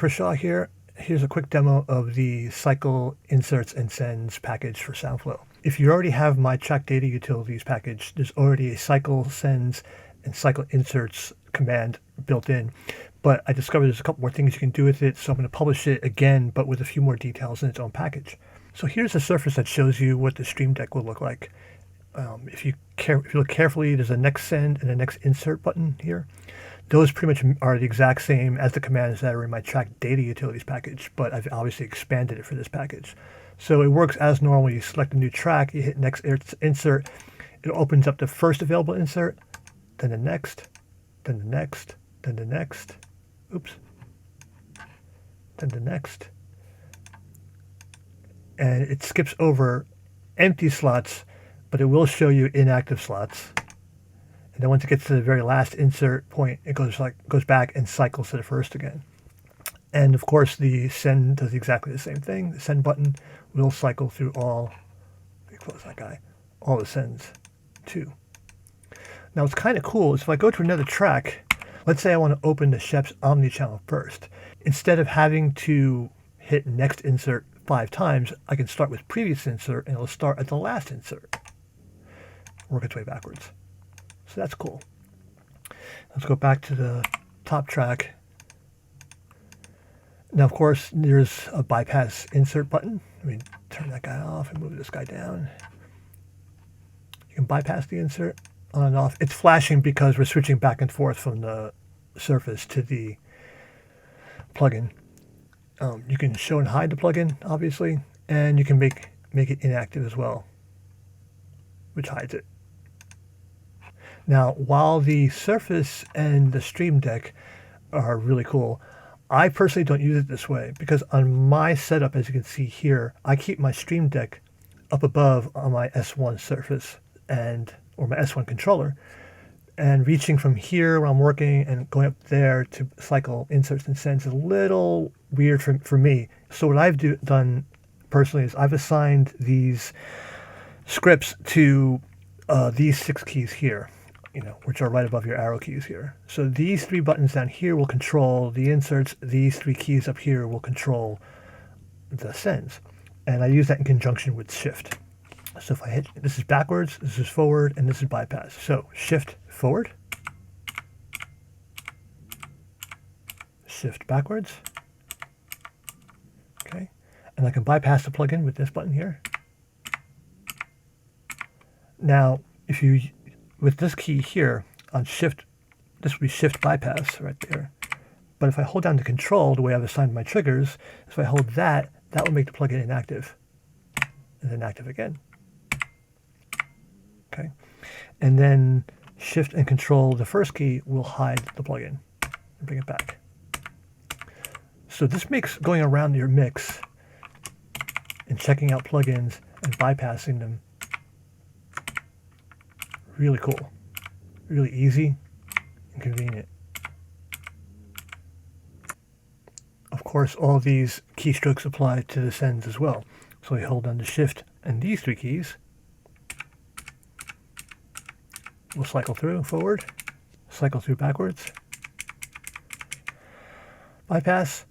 Kershaw here. Here's a quick demo of the cycle inserts and sends package for SoundFlow. If you already have my track data utilities package, there's already a cycle sends and cycle inserts command built in. But I discovered there's a couple more things you can do with it, so I'm going to publish it again, but with a few more details in its own package. So here's a surface that shows you what the Stream Deck will look like. If you look carefully, there's a next send and a next insert button here. Those pretty much are the exact same as the commands that are in my track data utilities package, but I've obviously expanded it for this package. So it works as normal. You select a new track, you hit next insert, it opens up the first available insert, then the next, then the next, then the next, oops, then the next. And it skips over empty slots, but it will show you inactive slots. And then once it gets to the very last insert point, it goes back and cycles to the first again. And of course, the send does exactly the same thing. The send button will cycle through all. Let me close that guy. All the sends too. Now, what's kind of cool is if I go to another track, let's say I want to open the Shep's Omni channel first. Instead of having to hit next insert 5 times, I can start with previous insert and it'll start at the last insert. Work its way backwards. So that's cool. Let's go back to the top track. Now, of course, there's a bypass insert button. Let me turn that guy off and move this guy down. You can bypass the insert on and off. It's flashing because we're switching back and forth from the Surface to the plugin. You can show and hide the plugin, obviously, and you can make it inactive as well, which hides it. Now, while the Surface and the Stream Deck are really cool, I personally don't use it this way because on my setup, as you can see here, I keep my Stream Deck up above on my S1 Surface or my S1 controller, and reaching from here when I'm working and going up there to cycle inserts and sends is a little weird for me. So what I've done personally is I've assigned these scripts to these 6 keys here, which are right above your arrow keys here. So these 3 buttons down here will control the inserts. These 3 keys up here will control the sends. And I use that in conjunction with shift. So if I hit, this is backwards, this is forward, and this is bypass. So shift forward, shift backwards. Okay. And I can bypass the plugin with this button here. Now, with this key here on shift, this would be shift bypass right there. But if I hold down the control, the way I've assigned my triggers, if I hold that will make the plugin inactive. And then active again. Okay. And then shift and control, the first key, will hide the plugin and bring it back. So this makes going around your mix and checking out plugins and bypassing them really cool, really easy and convenient. Of course, all these keystrokes apply to the sends as well. So we hold down the shift and these 3 keys. We'll cycle through forward, cycle through backwards, bypass,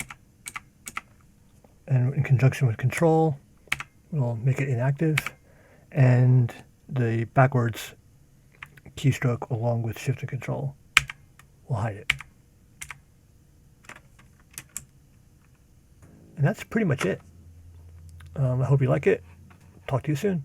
and in conjunction with control, we'll make it inactive, and the backwards keystroke along with shift and control will hide it. And that's pretty much it. I hope you like it. Talk to you soon.